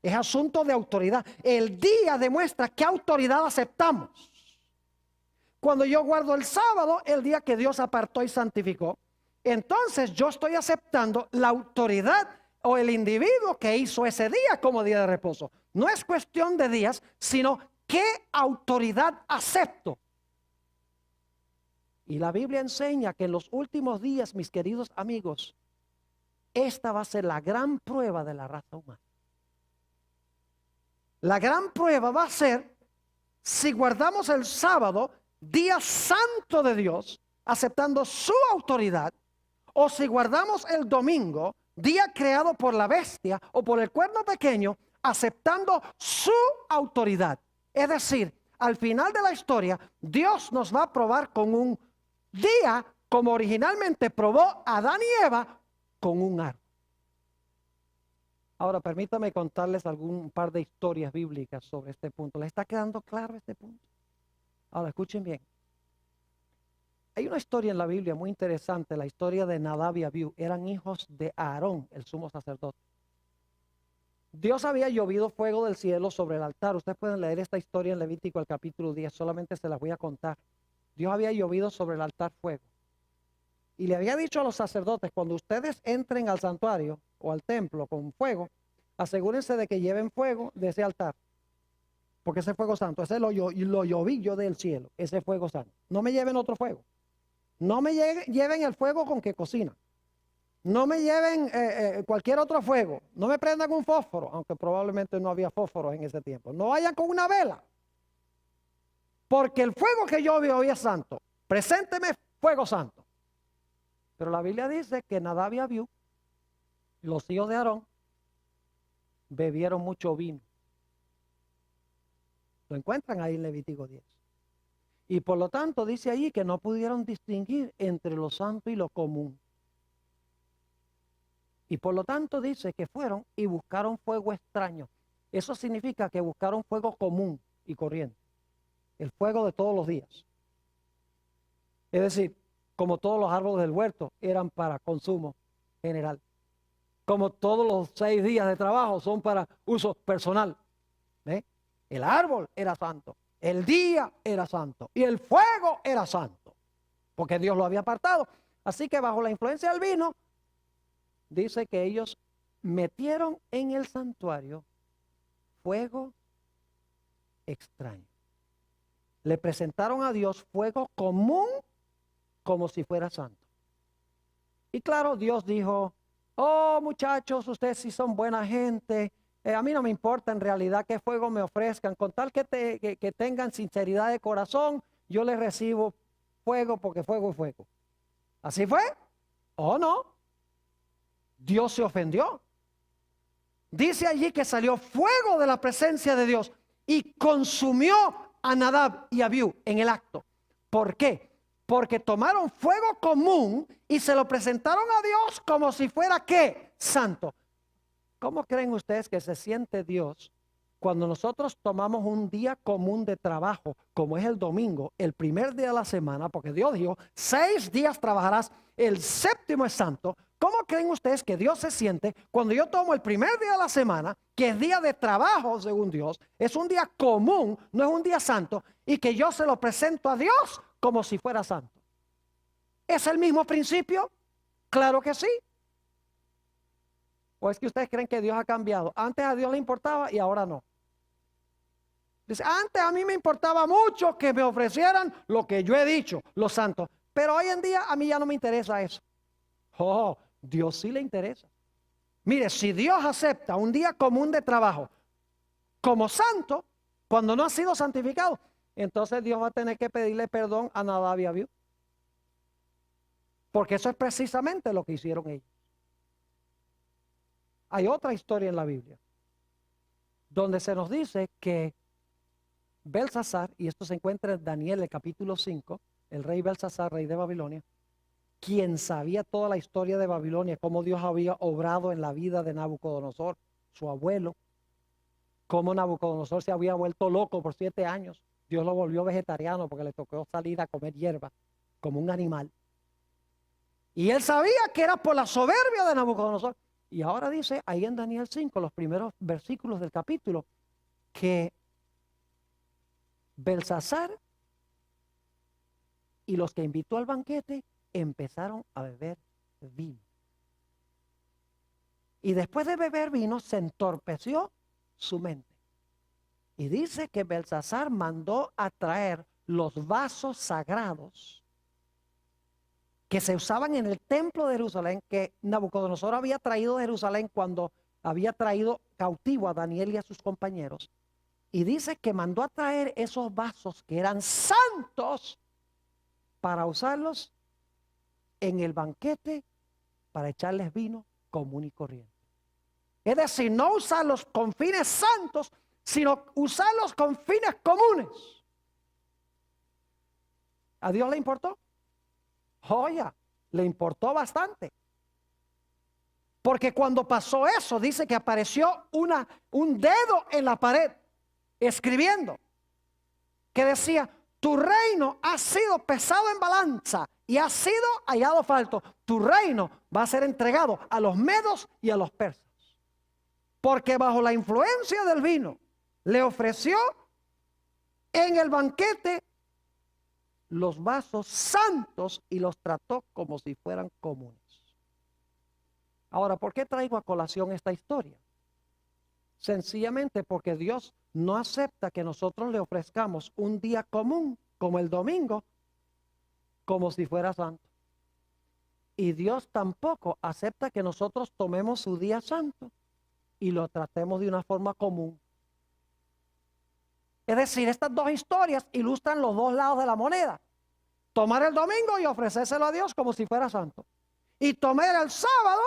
Es asunto de autoridad. El día demuestra qué autoridad aceptamos. Cuando yo guardo el sábado, el día que Dios apartó y santificó, entonces yo estoy aceptando la autoridad o el individuo que hizo ese día como día de reposo. No es cuestión de días, sino qué autoridad acepto. Y la Biblia enseña que en los últimos días, mis queridos amigos, esta va a ser la gran prueba de la raza humana. La gran prueba va a ser si guardamos el sábado, día santo de Dios, aceptando su autoridad, o si guardamos el domingo, día creado por la bestia o por el cuerno pequeño, aceptando su autoridad. Es decir, al final de la historia, Dios nos va a probar con un día como originalmente probó a Adán y Eva con un árbol. Ahora, permítame contarles un par de historias bíblicas sobre este punto. ¿Les está quedando claro este punto? Ahora, escuchen bien. Hay una historia en la Biblia muy interesante, la historia de Nadab y Abiú. Eran hijos de Aarón, el sumo sacerdote. Dios había llovido fuego del cielo sobre el altar. Ustedes pueden leer esta historia en Levítico, el capítulo 10. Solamente se las voy a contar. Dios había llovido sobre el altar fuego. Y le había dicho a los sacerdotes, cuando ustedes entren al santuario o al templo con fuego, asegúrense de que lleven fuego de ese altar. Porque ese fuego santo, ese lo lloví yo del cielo, ese fuego santo. No me lleven otro fuego. No me lleven el fuego con que cocina. No me lleven cualquier otro fuego. No me prendan un fósforo, aunque probablemente no había fósforos en ese tiempo. No vayan con una vela. Porque el fuego que yo vi hoy es santo. Presénteme fuego santo. Pero la Biblia dice que Nadab y Abiú, los hijos de Aarón, bebieron mucho vino. Lo encuentran ahí en Levítico 10. Y por lo tanto dice ahí que no pudieron distinguir entre lo santo y lo común. Y por lo tanto dice que fueron y buscaron fuego extraño. Eso significa que buscaron fuego común y corriente. El fuego de todos los días. Es decir, como todos los árboles del huerto eran para consumo general. Como todos los 6 días de trabajo son para uso personal. ¿Ve? El árbol era santo. El día era santo y el fuego era santo, porque Dios lo había apartado. Así que bajo la influencia del vino, dice que ellos metieron en el santuario fuego extraño. Le presentaron a Dios fuego común como si fuera santo. Y claro, Dios dijo, oh muchachos, ustedes sí son buena gente. A mí no me importa en realidad qué fuego me ofrezcan, con tal que tengan sinceridad de corazón, yo les recibo fuego porque fuego es fuego. ¿Así fue? ¿O no? Dios se ofendió. Dice allí que salió fuego de la presencia de Dios y consumió a Nadab y Abiú en el acto. ¿Por qué? Porque tomaron fuego común y se lo presentaron a Dios como si fuera ¿qué? Santo. ¿Cómo creen ustedes que se siente Dios cuando nosotros tomamos un día común de trabajo, como es el domingo, el primer día de la semana? Porque Dios dijo, 6 días trabajarás, el séptimo es santo. ¿Cómo creen ustedes que Dios se siente cuando yo tomo el primer día de la semana, que es día de trabajo según Dios, es un día común, no es un día santo, y que yo se lo presento a Dios como si fuera santo? ¿Es el mismo principio? Claro que sí. ¿O es que ustedes creen que Dios ha cambiado? Antes a Dios le importaba y ahora no. Dice, antes a mí me importaba mucho que me ofrecieran lo que yo he dicho, los santos. Pero hoy en día a mí ya no me interesa eso. Oh, Dios sí le interesa. Mire, si Dios acepta un día común de trabajo como santo, cuando no ha sido santificado, entonces Dios va a tener que pedirle perdón a Nadab y Abiú. Porque eso es precisamente lo que hicieron ellos. Hay otra historia en la Biblia donde se nos dice que Belsasar, y esto se encuentra en Daniel, el capítulo 5, el rey Belsasar, rey de Babilonia, quien sabía toda la historia de Babilonia, cómo Dios había obrado en la vida de Nabucodonosor, su abuelo, cómo Nabucodonosor se había vuelto loco por 7 años. Dios lo volvió vegetariano porque le tocó salir a comer hierba como un animal. Y él sabía que era por la soberbia de Nabucodonosor. Y ahora dice ahí en Daniel 5, los primeros versículos del capítulo, que Belsasar y los que invitó al banquete empezaron a beber vino. Y después de beber vino se entorpeció su mente. Y dice que Belsasar mandó a traer los vasos sagrados que se usaban en el templo de Jerusalén, que Nabucodonosor había traído de Jerusalén cuando había traído cautivo a Daniel y a sus compañeros. Y dice que mandó a traer esos vasos que eran santos para usarlos en el banquete para echarles vino común y corriente. Es decir, no usarlos con fines santos, sino usarlos con fines comunes. ¿A Dios le importó? Oye, le importó bastante. Porque cuando pasó eso, dice que apareció un dedo en la pared, escribiendo, que decía, tu reino ha sido pesado en balanza y ha sido hallado falto. Tu reino va a ser entregado a los medos y a los persas. Porque bajo la influencia del vino, le ofreció en el banquete los vasos santos y los trató como si fueran comunes. Ahora, ¿por qué traigo a colación esta historia? Sencillamente porque Dios no acepta que nosotros le ofrezcamos un día común, como el domingo, como si fuera santo. Y Dios tampoco acepta que nosotros tomemos su día santo y lo tratemos de una forma común. Es decir, estas dos historias ilustran los dos lados de la moneda. Tomar el domingo y ofrecérselo a Dios como si fuera santo. Y tomar el sábado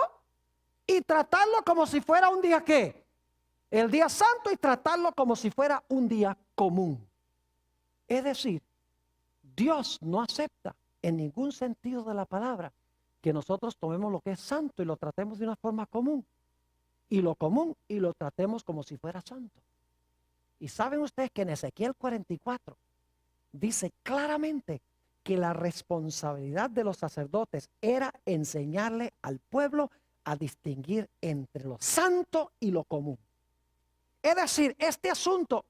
y tratarlo como si fuera un día ¿qué? El día santo, y tratarlo como si fuera un día común. Es decir, Dios no acepta en ningún sentido de la palabra que nosotros tomemos lo que es santo y lo tratemos de una forma común. Y lo común y lo tratemos como si fuera santo. Y saben ustedes que en Ezequiel 44 dice claramente que la responsabilidad de los sacerdotes era enseñarle al pueblo a distinguir entre lo santo y lo común. Es decir, este asunto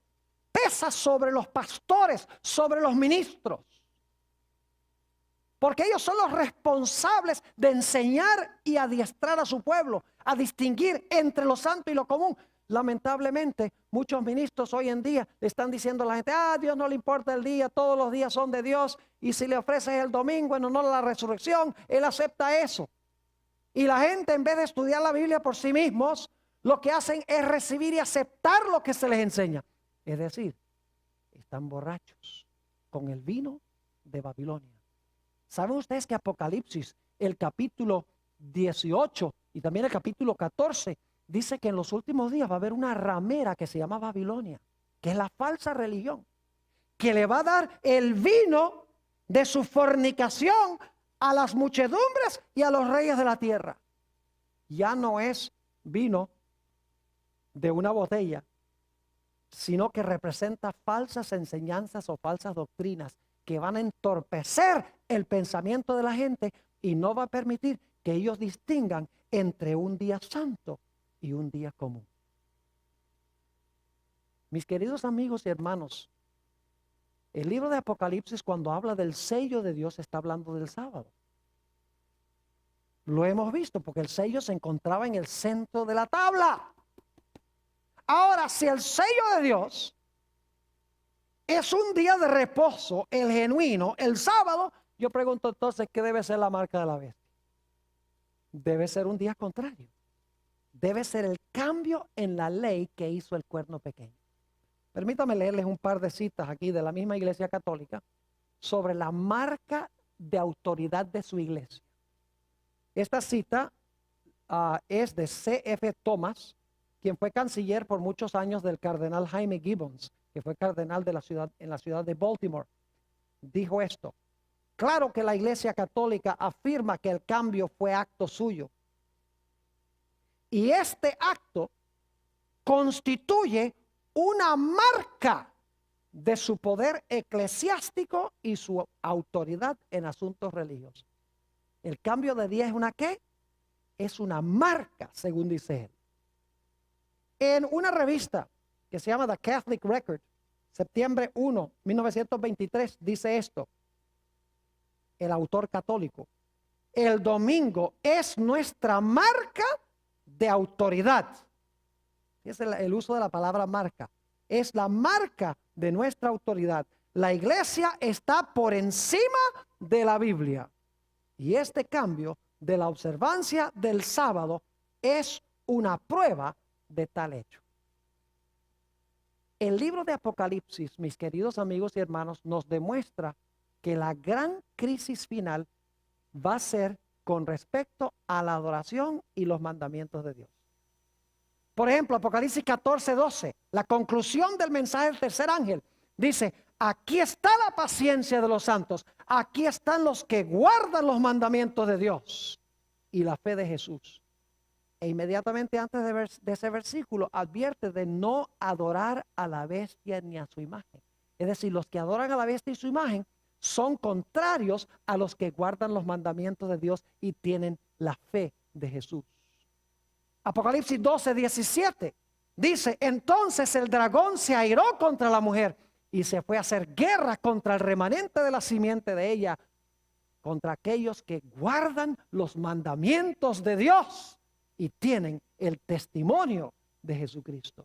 pesa sobre los pastores, sobre los ministros, porque ellos son los responsables de enseñar y adiestrar a su pueblo a distinguir entre lo santo y lo común. Lamentablemente, muchos ministros hoy en día le están diciendo a la gente, a Dios no le importa el día, todos los días son de Dios, y si le ofreces el domingo en honor a la resurrección, Él acepta eso. Y la gente, en vez de estudiar la Biblia por sí mismos, lo que hacen es recibir y aceptar lo que se les enseña. Es decir, están borrachos con el vino de Babilonia. ¿Saben ustedes que Apocalipsis, el capítulo 18 y también el capítulo 14, dice que en los últimos días va a haber una ramera que se llama Babilonia, que es la falsa religión, que le va a dar el vino de su fornicación a las muchedumbres y a los reyes de la tierra? Ya no es vino de una botella, sino que representa falsas enseñanzas o falsas doctrinas que van a entorpecer el pensamiento de la gente y no va a permitir que ellos distingan entre un día santo y un día común. Mis queridos amigos y hermanos, el libro de Apocalipsis, cuando habla del sello de Dios, está hablando del sábado. Lo hemos visto porque el sello se encontraba en el centro de la tabla. Ahora, si el sello de Dios es un día de reposo, el genuino, el sábado, yo pregunto entonces, ¿qué debe ser la marca de la bestia? Debe ser un día contrario. Debe ser el cambio en la ley que hizo el cuerno pequeño. Permítame leerles un par de citas aquí de la misma Iglesia Católica sobre la marca de autoridad de su iglesia. Esta cita es de C.F. Thomas, quien fue canciller por muchos años del cardenal Jaime Gibbons, que fue cardenal de en la ciudad de Baltimore. Dijo esto: claro que la Iglesia Católica afirma que el cambio fue acto suyo. Y este acto constituye una marca de su poder eclesiástico y su autoridad en asuntos religiosos. El cambio de día es una ¿qué? Es una marca, según dice él. En una revista que se llama The Catholic Record, septiembre 1, 1923, dice esto, el autor católico: el domingo es nuestra marca de autoridad. Es el uso de la palabra marca. Es la marca de nuestra autoridad. La iglesia está por encima de la Biblia. Y este cambio de la observancia del sábado es una prueba de tal hecho. El libro de Apocalipsis, mis queridos amigos y hermanos, nos demuestra que la gran crisis final va a ser con respecto a la adoración y los mandamientos de Dios. Por ejemplo, Apocalipsis 14:12, la conclusión del mensaje del tercer ángel, dice: aquí está la paciencia de los santos, aquí están los que guardan los mandamientos de Dios y la fe de Jesús. E inmediatamente antes de ese versículo advierte de no adorar a la bestia ni a su imagen. Es decir, los que adoran a la bestia y su imagen son contrarios a los que guardan los mandamientos de Dios y tienen la fe de Jesús. Apocalipsis 12:17 dice: entonces el dragón se airó contra la mujer y se fue a hacer guerra contra el remanente de la simiente de ella, contra aquellos que guardan los mandamientos de Dios y tienen el testimonio de Jesucristo.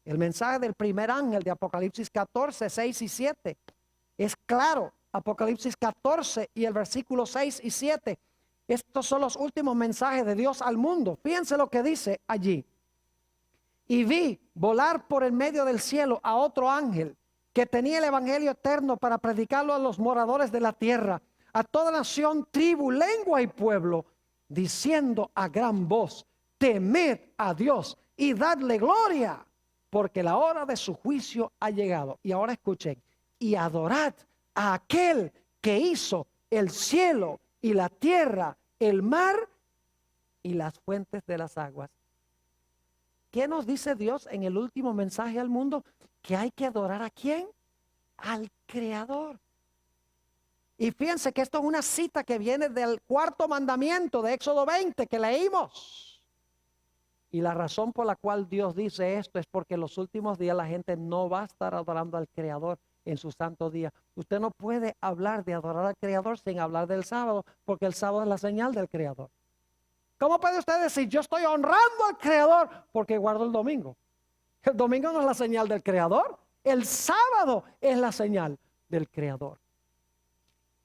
El mensaje del primer ángel de Apocalipsis 14:6 y 7 es claro. Apocalipsis 14 y el versículo 6 y 7. Estos son los últimos mensajes de Dios al mundo. Fíjense lo que dice allí. Y vi volar por el medio del cielo a otro ángel que tenía el evangelio eterno para predicarlo a los moradores de la tierra, a toda nación, tribu, lengua y pueblo, diciendo a gran voz: temed a Dios y dadle gloria, porque la hora de su juicio ha llegado. Y ahora escuchen: y adorad a aquel que hizo el cielo y la tierra, el mar y las fuentes de las aguas. ¿Qué nos dice Dios en el último mensaje al mundo? Que hay que adorar ¿a quién? Al Creador. Y fíjense que esto es una cita que viene del cuarto mandamiento de Éxodo 20 que leímos. Y la razón por la cual Dios dice esto es porque en los últimos días la gente no va a estar adorando al Creador en su santo día. Usted no puede hablar de adorar al Creador sin hablar del sábado, porque el sábado es la señal del Creador. ¿Cómo puede usted decir yo estoy honrando al Creador porque guardo el domingo? El domingo no es la señal del Creador, el sábado es la señal del Creador.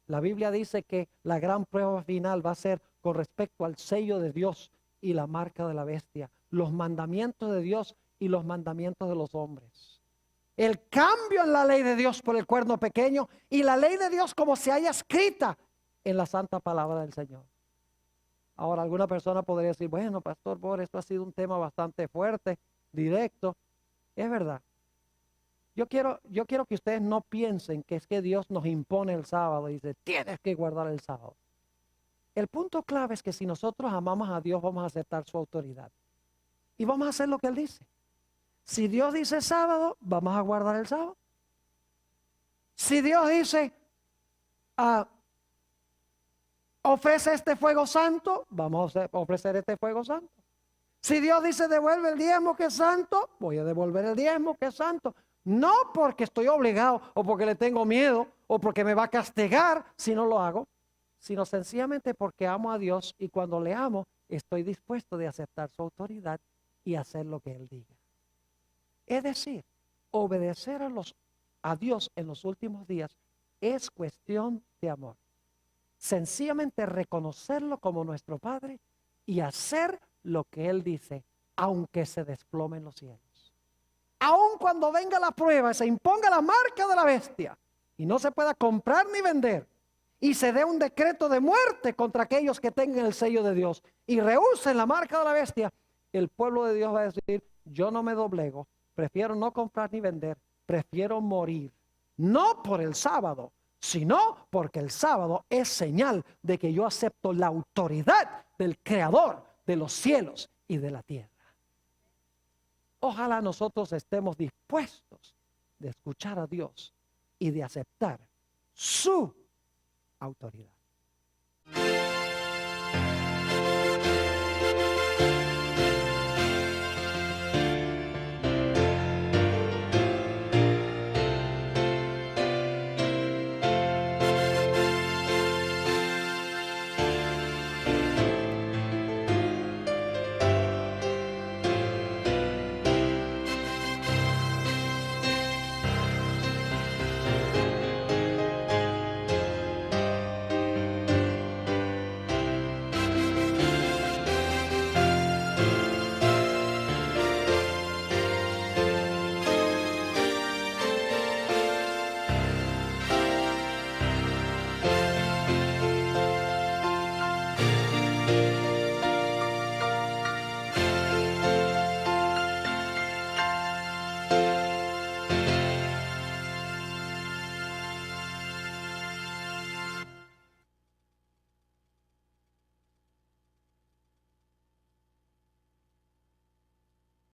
La Biblia dice que la gran prueba final va a ser con respecto al sello de Dios y la marca de la bestia, los mandamientos de Dios y los mandamientos de los hombres. El cambio en la ley de Dios por el cuerno pequeño y la ley de Dios como se haya escrita en la santa palabra del Señor. Ahora, alguna persona podría decir: bueno, Pastor Boris, esto ha sido un tema bastante fuerte, directo. Es verdad. Yo quiero que ustedes no piensen que es que Dios nos impone el sábado y dice: tienes que guardar el sábado. El punto clave es que si nosotros amamos a Dios, vamos a aceptar su autoridad. y vamos a hacer lo que Él dice. Si Dios dice sábado, vamos a guardar el sábado. Si Dios dice, ofrece este fuego santo, vamos a ofrecer este fuego santo. Si Dios dice, devuelve el diezmo que es santo, voy a devolver el diezmo que es santo. No porque estoy obligado o porque le tengo miedo o porque me va a castigar si no lo hago, sino sencillamente porque amo a Dios y cuando le amo estoy dispuesto de aceptar su autoridad y hacer lo que Él diga. Es decir, obedecer a Dios en los últimos días es cuestión de amor. Sencillamente reconocerlo como nuestro Padre y hacer lo que Él dice, aunque se desplomen los cielos. Aun cuando venga la prueba y se imponga la marca de la bestia y no se pueda comprar ni vender y se dé un decreto de muerte contra aquellos que tengan el sello de Dios y rehúsen la marca de la bestia, el pueblo de Dios va a decir, yo no me doblego, prefiero no comprar ni vender, prefiero morir. No por el sábado, sino porque el sábado es señal de que yo acepto la autoridad del Creador de los cielos y de la tierra. Ojalá nosotros estemos dispuestos de escuchar a Dios y de aceptar su autoridad.